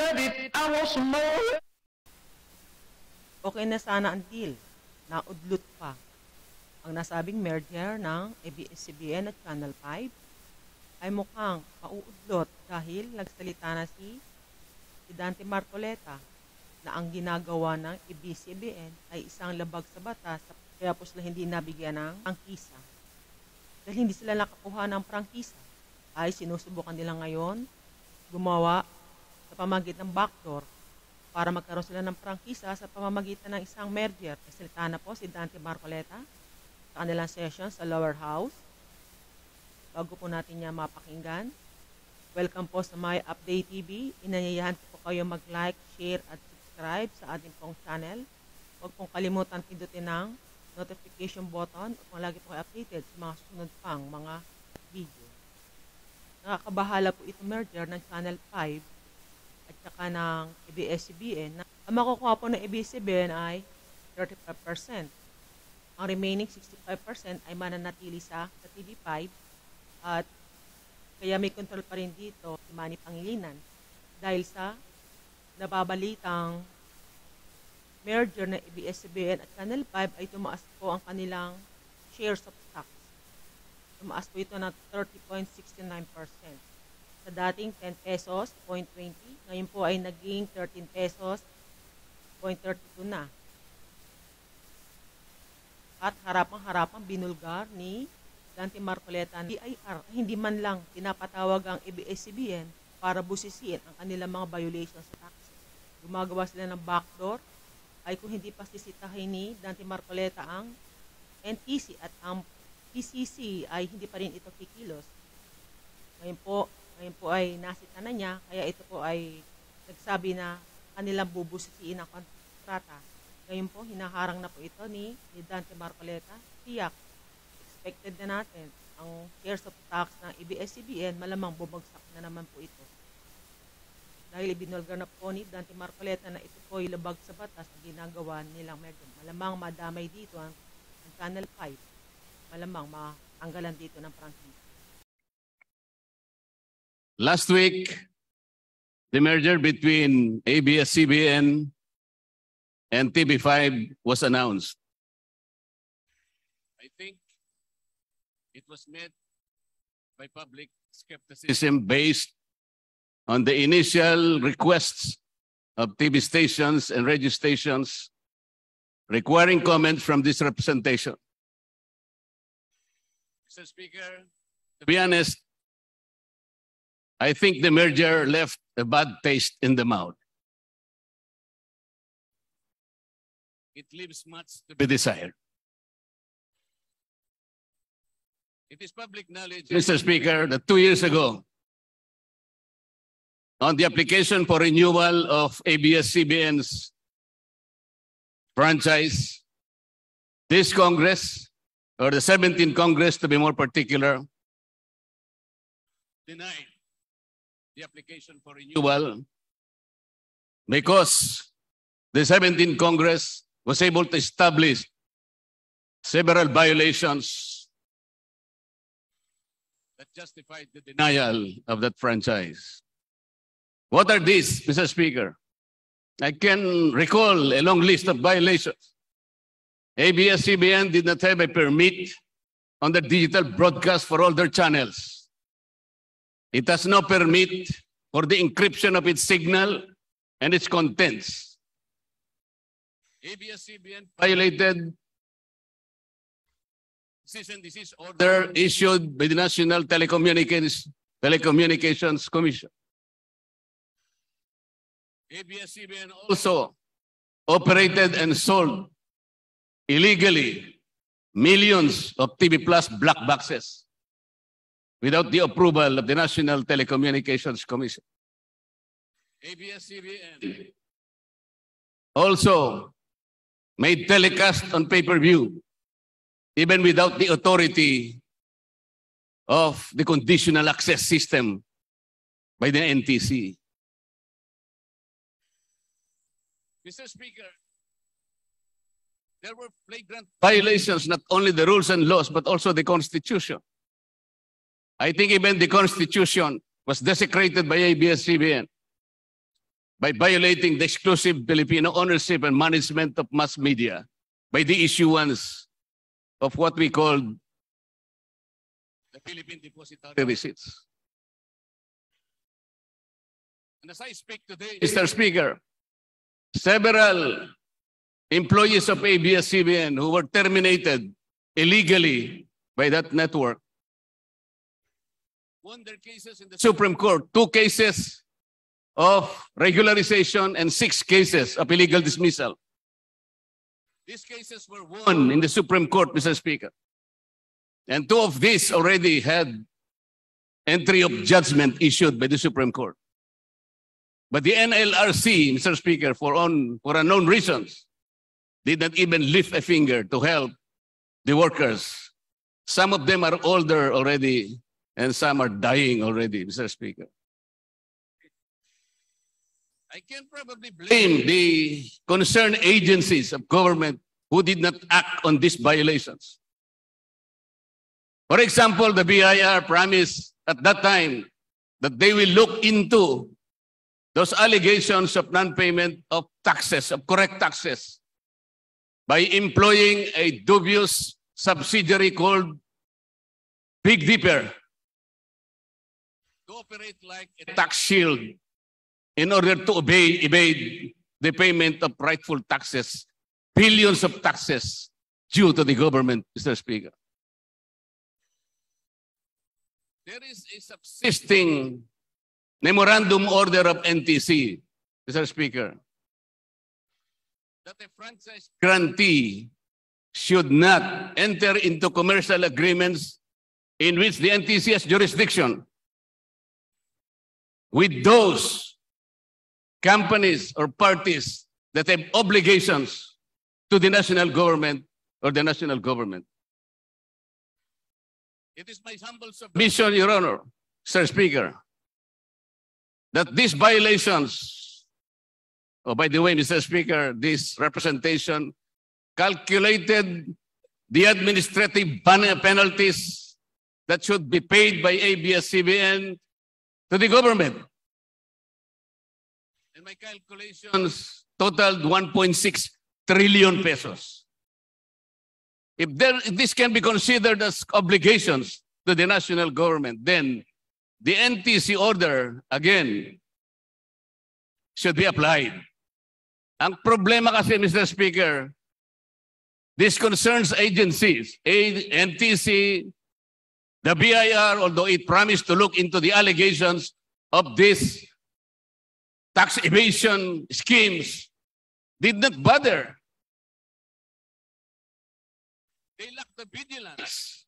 love it, I want some more. Okay na sana ang deal, naudlot pa. Ang nasabing merger ng ABS-CBN at Channel 5 ay mukhang mauudlot dahil nagsalita na si Dante Marcoleta na ang ginagawa ng ABS-CBN ay isang labag sa batas kaya po sila hindi nabigyan ng prangkisa. Dahil hindi sila nakakuha ng prangkisa ay sinusubukan nila ngayon gumawa sa pamamagitan ng backdoor para magkaroon sila ng prangkisa sa pamamagitan ng isang merger. Nagsalita na po si Dante Marcoleta sa kanilang session sa lower house. Bago po natin niya mapakinggan, welcome po sa My Update TV. Inanyayahan po kayo mag-like, share at subscribe sa ating pong channel. Huwag pong kalimutan pindutin ng notification button upang lagi po kayo updated sa mga susunod pang mga video. Nakakabahala po itong merger ng Channel 5 at saka ng ABS-CBN. Ang makukuha po ng ABS-CBN ay 35%. Ang remaining 65% ay mananatili sa TV5 at kaya may control pa rin dito si Manny Pangilinan dahil sa nababalitang merger ng ABS-CBN at Channel 5 ay tumaas po ang kanilang shares of stocks. Tumaas po ito ng 30.69%. Sa dating 10 pesos, 0.20, ngayon po ay naging 13 pesos, 0.32 na. At harapang-harapang binulgar ni Dante Marcoleta ng BIR, hindi man lang pinapatawag ang ABS-CBN para busisiin ang kanilang mga violations sa taxes. Gumagawa sila ng backdoor ay kung hindi pa sisitahin ni Dante Marcoleta ang NTC at ang PCC ay hindi pa rin ito kikilos. Ngayon po ay nasita na niya, kaya ito po ay nagsabi na kanilang bubusisiin ang kontrata. Ngayon po, hinaharang na po ito ni Dante Marcoleta. Tiyak, expected na natin ang shares of tax ng ABS-CBN, malamang bumagsak na naman po ito. Dahil ibinulgar na po ni Dante Marcoleta na ito po ay labag sa batas na ginagawa nilang medyo. Malamang madamay dito ang Channel 5. Malamang matanggalan dito ng prangkisa. Last week, the merger between ABS-CBN and TV5 was announced. I think it was met by public skepticism based on the initial requests of TV stations and radio stations requiring comment from this representation. Mr. Speaker, to be honest, I think the merger left a bad taste in the mouth. It leaves much to be desired. It is public knowledge, Mr. Speaker, that 2 years ago, on the application for renewal of ABS-CBN's franchise, this Congress, or the 17th Congress to be more particular, denied the application for renewal because the 17th Congress was able to establish several violations that justified the denial of that franchise. What are these, Mr. Speaker? I can recall a long list of violations. ABS-CBN did not have a permit on the digital broadcast for all their channels. It has no permit for the encryption of its signal and its contents. ABS-CBN violated cease and desist order issued by the National Telecommunications Commission. ABS-CBN also operated and sold illegally millions of TV Plus black boxes without the approval of the National Telecommunications Commission. ABS-CBN also made telecast on pay-per-view even without the authority of the conditional access system by the NTC. Mr. Speaker, there were flagrant violations, not only the rules and laws, but also the Constitution. I think even the Constitution was desecrated by ABS-CBN. by violating the exclusive Filipino ownership and management of mass media by the issuance of what we call the Philippine Depository Receipts. And as I speak today, Mr. Speaker, several employees of ABS-CBN who were terminated illegally by that network won their cases in the Supreme Court, 2 cases of regularization and 6 cases of illegal dismissal. These cases were won in the Supreme Court, Mr. Speaker. And 2 of these already had entry of judgment issued by the Supreme Court. But the NLRC, Mr. Speaker, for unknown reasons, did not even lift a finger to help the workers. Some of them are older already, and some are dying already, Mr. Speaker. I can probably blame the concerned agencies of government who did not act on these violations. For example, the BIR promised at that time that they will look into those allegations of non-payment of taxes, of correct taxes, by employing a dubious subsidiary called Big Dipper to operate like a tax shield in order to evade the payment of rightful taxes, billions of taxes due to the government, Mr. Speaker. There is a subsisting memorandum order of NTC, Mr. Speaker, that a franchise grantee should not enter into commercial agreements in which the NTC has jurisdiction with those companies or parties that have obligations to the national government or the national government. It is my humble submission, Your Honor, Sir Speaker, that these violations, oh, by the way, Mr. Speaker, this representation calculated the administrative penalties that should be paid by ABS-CBN to the government. And my calculations totaled 1.6 trillion pesos. If this can be considered as obligations to the national government, then the NTC order, again, should be applied. Ang problema kasi, Mr. Speaker, this concerns agencies, NTC, the BIR, although it promised to look into the allegations of these tax evasion schemes, did not bother. They lacked the vigilance.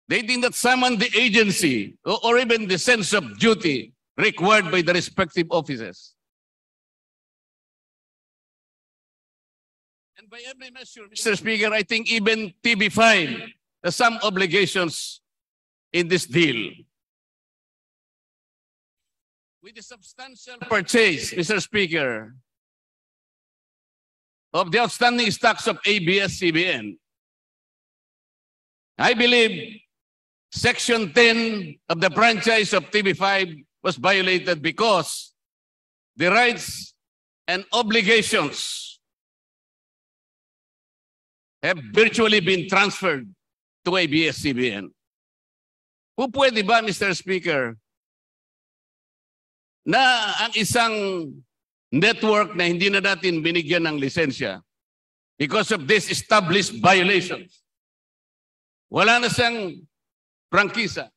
They did not summon the agency or even the sense of duty required by the respective offices. And by every measure, Mr. Speaker, I think even TV5 has some obligations in this deal. With the substantial purchase, Mr. Speaker, of the outstanding stocks of ABS-CBN, I believe Section 10 of the franchise of TV5 was violated because the rights and obligations have virtually been transferred to ABS-CBN. Kung pwede ba, Mr. Speaker, na ang isang network na hindi na natin binigyan ng lisensya because of this established violations, wala na siyang prangkisa.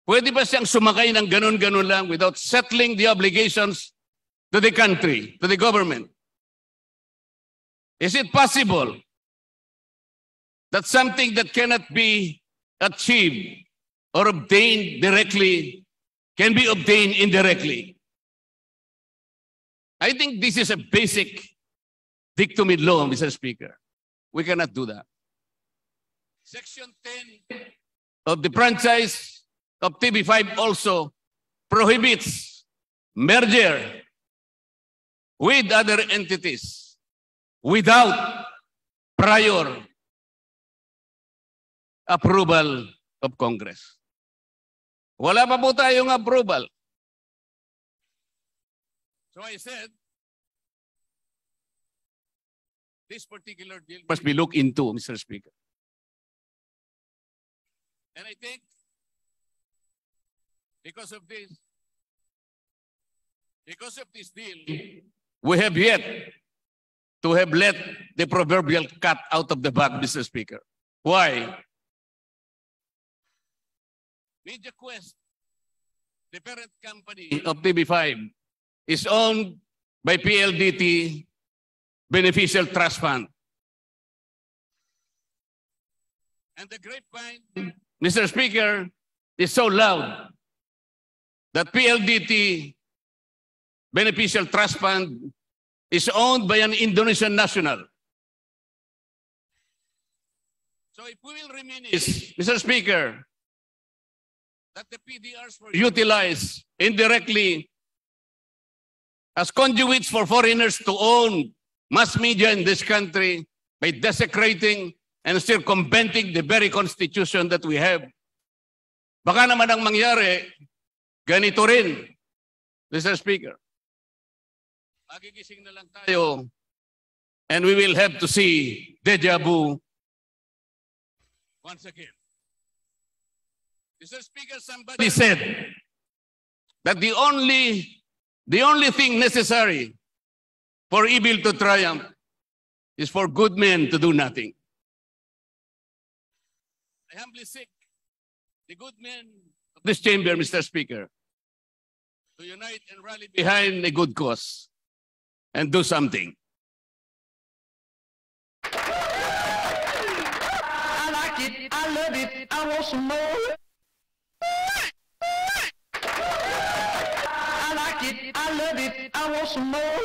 Pwede ba siyang sumakay ng ganun-ganun lang without settling the obligations to the country, to the government? Is it possible that something that cannot be achieved or obtained directly can be obtained indirectly? I think this is a basic dictum in law, Mr. Speaker. We cannot do that. Section 10 of the franchise of TV5 also prohibits merger with other entities without prior approval of Congress. Wala pa po tayong approval. So I said, this particular deal must be looked into, Mr. Speaker. And I think because of this deal, we have yet to have let the proverbial cat out of the bag, Mr. Speaker. Why? Media Quest, the parent company of TV5, is owned by PLDT Beneficial Trust Fund. And the grapevine, Mr. Speaker, is so loud that PLDT Beneficial Trust Fund is owned by an Indonesian national. So if we will reminisce, Mr. Speaker, that the PDRs were utilized indirectly as conduits for foreigners to own mass media in this country by desecrating and circumventing the very constitution that we have. Baka naman ang mangyari, ganito rin, Mr. Speaker. Magigising na lang tayo and we will have to see deja vu once again. Mr. Speaker, somebody said that the only thing necessary for evil to triumph is for good men to do nothing. I humbly seek the good men of this chamber, Mr. Speaker, to unite and rally behind a good cause and do something. I like it, I love it, I want some more. I like it, I love it, I want some more.